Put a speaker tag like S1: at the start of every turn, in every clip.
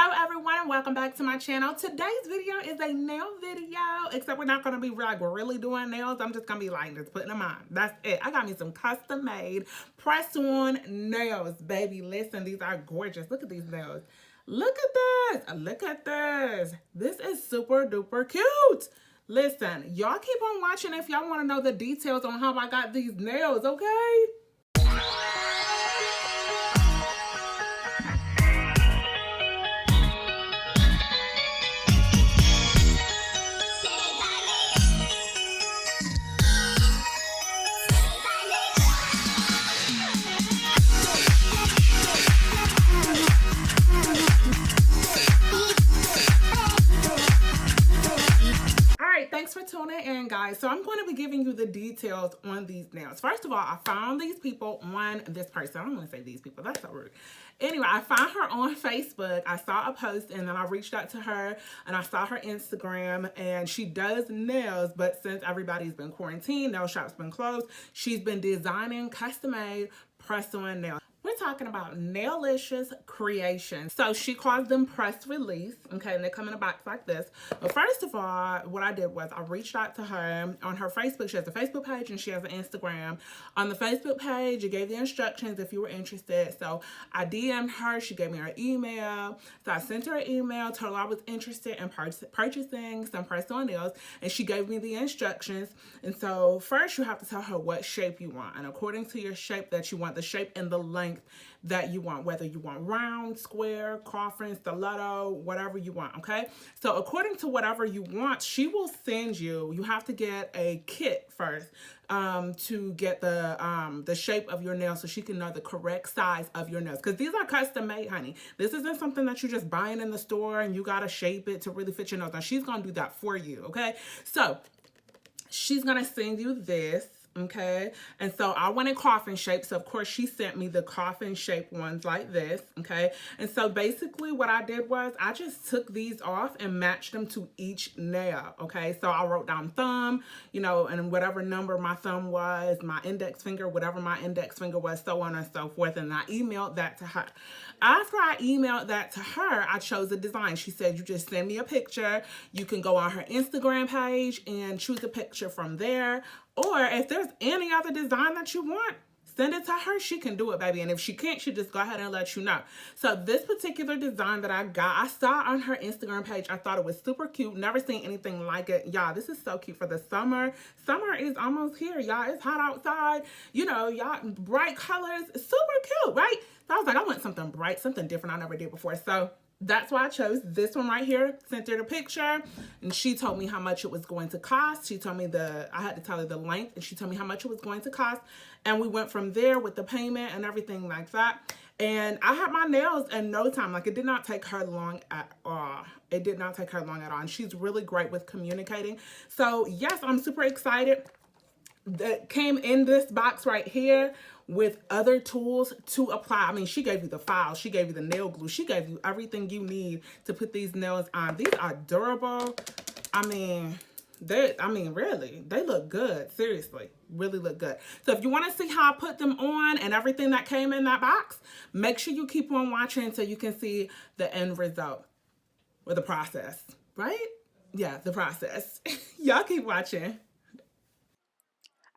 S1: Hello everyone and welcome back to my channel. Today's video is a nail video, except we're not going to be like really doing nails. I'm just going to be like just putting them on. That's it. I got me some custom made press on nails, baby. Listen, these are gorgeous. Look at these nails. Look at this. Look at this. This is super duper cute. Listen, y'all keep on watching if y'all want to know the details on how I got these nails, okay? Thanks for tuning in, guys. So I'm going to be giving you the details on these nails. First of all, I found these people on this person. I don't want to say these people. That's so rude. Anyway, I found her on Facebook. I saw a post and then I reached out to her and I saw her Instagram, and she does nails, but since everybody's been quarantined, nail shop's been closed, she's been designing custom-made press-on nails. We're talking about Nailicious Creations. So she calls them press release, okay, and they come in a box like this. But first of all, what I did was I reached out to her on her Facebook. She has a Facebook page and she has an Instagram. On the Facebook page, it gave the instructions if you were interested. So I DM'd her. She gave me her email. So I sent her an email, told her I was interested in purchasing some press-on nails, and she gave me the instructions. And so first you have to tell her what shape you want. And according to your shape that you want, the shape and the length that you want, whether you want round, square, coffin, stiletto, whatever you want, okay? So according to whatever you want, she will send you have to get a kit first to get the shape of your nails so she can know the correct size of your nails, because these are custom made, honey. This isn't something that you're just buying in the store and you gotta shape it to really fit your nails. Now she's gonna do that for you, okay? So she's gonna send you this. Okay, and so I wanted coffin shape, so of course she sent me the coffin shape ones like this. Okay, and so basically what I did was I just took these off and matched them to each nail. Okay, so I wrote down thumb, you know, and whatever number my thumb was, my index finger, whatever my index finger was, so on and so forth, and I emailed that to her. After I emailed that to her, I chose a design. She said, you just send me a picture. You can go on her Instagram page and choose a picture from there. Or if there's any other design that you want, send it to her. She can do it, baby. And if she can't, she just go ahead and let you know. So this particular design that I got, I saw on her Instagram page. I thought it was super cute. Never seen anything like it. Y'all, this is so cute for the summer. Summer is almost here, y'all. It's hot outside. You know, y'all, bright colors. Super cute, right? So I was like, I want something bright, something different I never did before. So that's why I chose this one right here. Sent her the picture and she told me how much it was going to cost. She told me I had to tell her the length, and she told me how much it was going to cost. And we went from there with the payment and everything like that. And I had my nails in no time. Like, it did not take her long at all. It did not take her long at all. And she's really great with communicating. So yes, I'm super excited. That came in this box right here with other tools to apply. I mean, she gave you the file, she gave you the nail glue, she gave you everything you need to put these nails on. These are durable. I mean, really, they look good. Seriously, really look good. So if you want to see how I put them on and everything that came in that box, make sure you keep on watching so you can see the end result or the process, right? Yeah, the process. Y'all keep watching.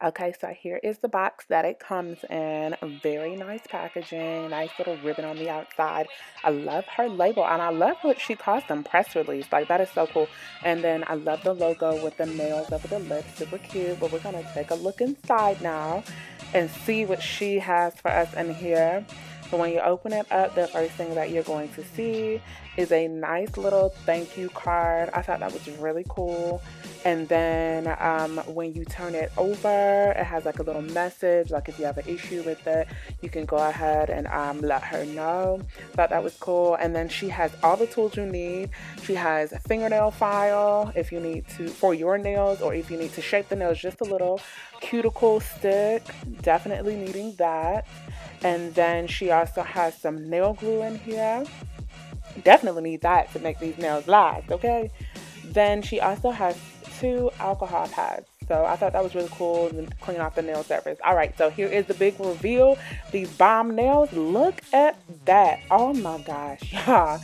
S1: Okay, so here is the box that it comes in. Very nice packaging, nice little ribbon on the outside. I love her label, and I love what she calls them, press release. Like, that is so cool. And then I love the logo with the nails over the lips, super cute. But we're going to take a look inside now and see what she has for us in here. So when you open it up, the first thing that you're going to see is a nice little thank you card. I thought that was really cool. And then when you turn it over, it has like a little message. Like, if you have an issue with it, you can go ahead and let her know. Thought that was cool. And then she has all the tools you need. She has a fingernail file if you need to, for your nails, or if you need to shape the nails just a little. Cuticle stick, definitely needing that. And then she also has some nail glue in here. Definitely need that to make these nails last, okay? Then she also has 2 alcohol pads. So I thought that was really cool, and clean off the nail surface. All right, so here is the big reveal. These bomb nails, look at that. Oh my gosh, y'all.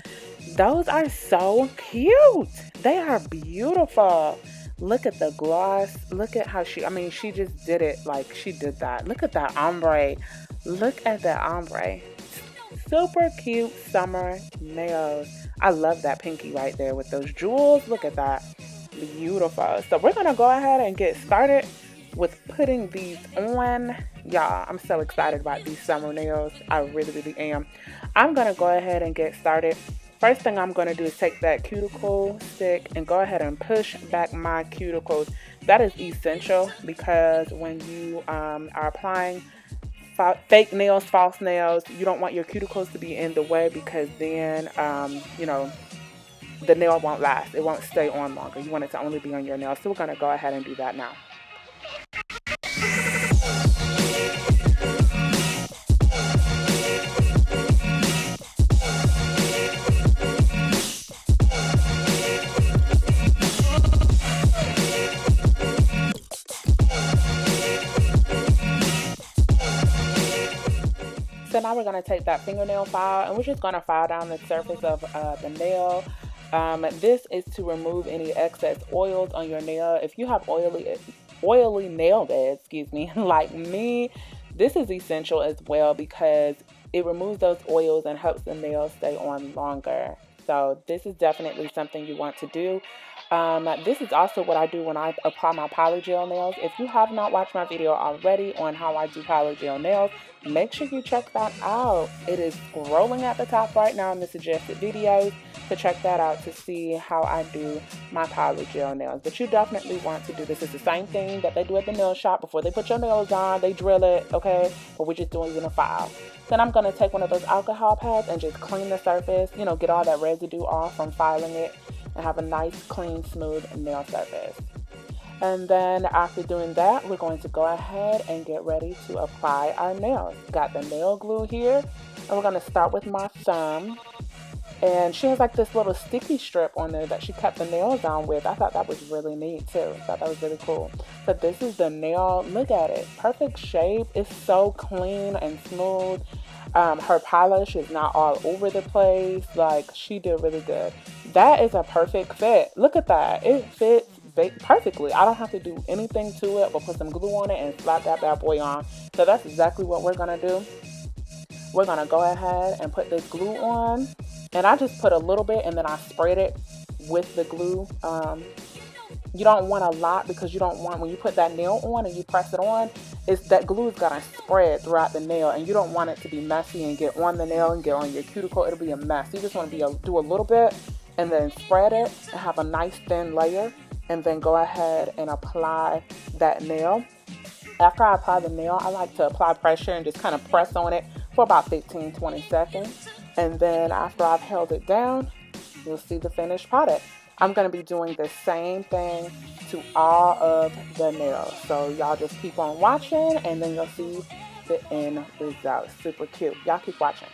S1: Those are so cute. They are beautiful. Look at the gloss. Look at how she just did it. Like, she did that. Look at that ombre. Look at that ombre. Super cute summer nails. I love that pinky right there with those jewels. Look at that. Beautiful. So we're going to go ahead and get started with putting these on. Y'all, I'm so excited about these summer nails. I really, really am. I'm going to go ahead and get started. First thing I'm going to do is take that cuticle stick and go ahead and push back my cuticles. That is essential because when you are applying fake nails, false nails, you don't want your cuticles to be in the way, because then, the nail won't last. It won't stay on longer. You want it to only be on your nail. So we're going to go ahead and do that now. So now we're going to take that fingernail file and we're just going to file down the surface of the nail. This is to remove any excess oils on your nail. If you have oily nail beds, like me, this is essential as well because it removes those oils and helps the nail stay on longer. So this is definitely something you want to do. This is also what I do when I apply my polygel nails. If you have not watched my video already on how I do polygel nails, make sure you check that out. It is scrolling at the top right now in the suggested videos to check that out to see how I do my polygel nails. But you definitely want to do this. It's the same thing that they do at the nail shop. Before they put your nails on, they drill it, okay? But we're just doing it in a file. Then I'm going to take one of those alcohol pads and just clean the surface, get all that residue off from filing it and have a nice, clean, smooth nail surface. And then after doing that, we're going to go ahead and get ready to apply our nails. Got the nail glue here, and we're going to start with my thumb. And she has like this little sticky strip on there that she cut the nails on with. I thought that was really neat too. I thought that was really cool. So this is the nail. Look at it. Perfect shape. It's so clean and smooth. Her polish is not all over the place. Like, she did really good. That is a perfect fit. Look at that. It fits perfectly. I don't have to do anything to it but put some glue on it and slap that bad boy on. So that's exactly what we're going to do. We're going to go ahead and put this glue on. And I just put a little bit and then I sprayed it with the glue. You don't want a lot because you don't want, when you put that nail on and you press it on, that glue is going to spread throughout the nail, and you don't want it to be messy and get on the nail and get on your cuticle. It'll be a mess. You just want to do a little bit and then spread it and have a nice thin layer, and then go ahead and apply that nail. After I apply the nail, I like to apply pressure and just kind of press on it for about 15-20 seconds. And then after I've held it down, you'll see the finished product. I'm going to be doing the same thing to all of the nails. So y'all just keep on watching and then you'll see the end result. Super cute. Y'all keep watching.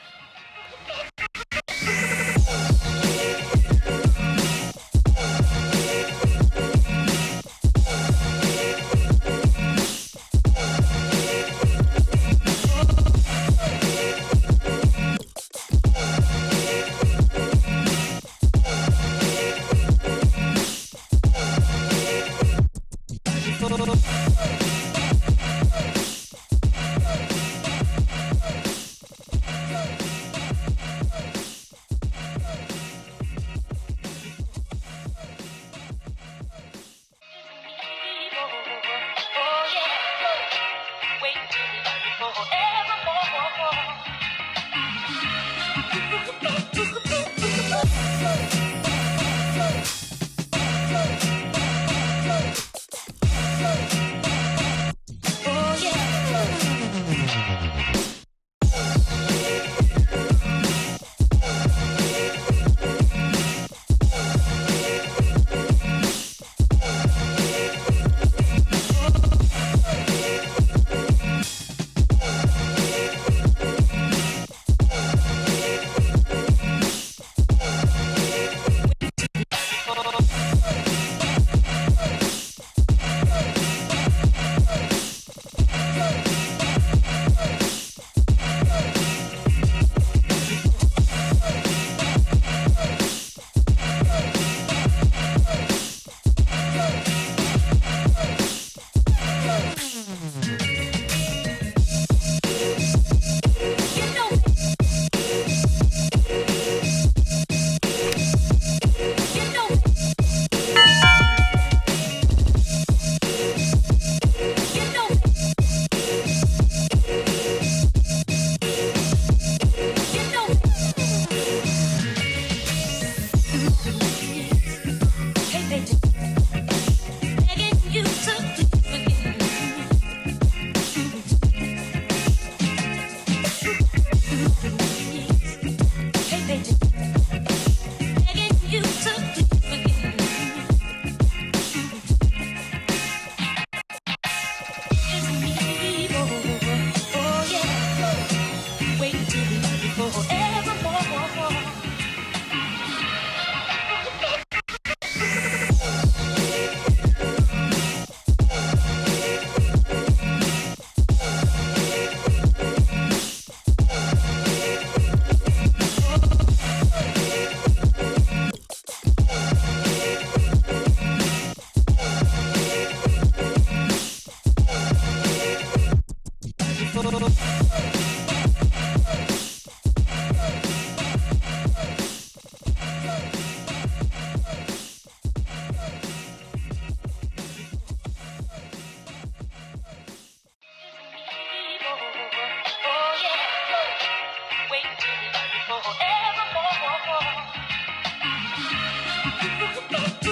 S1: Thank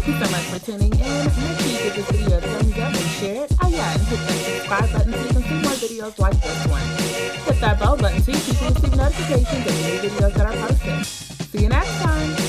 S1: you so much for tuning in. Make sure you give this video a thumbs up and share it. Oh yeah, and hit that subscribe button so you can see more videos like this one. Hit that bell button so you can receive notifications of new videos that are posted. See you next time.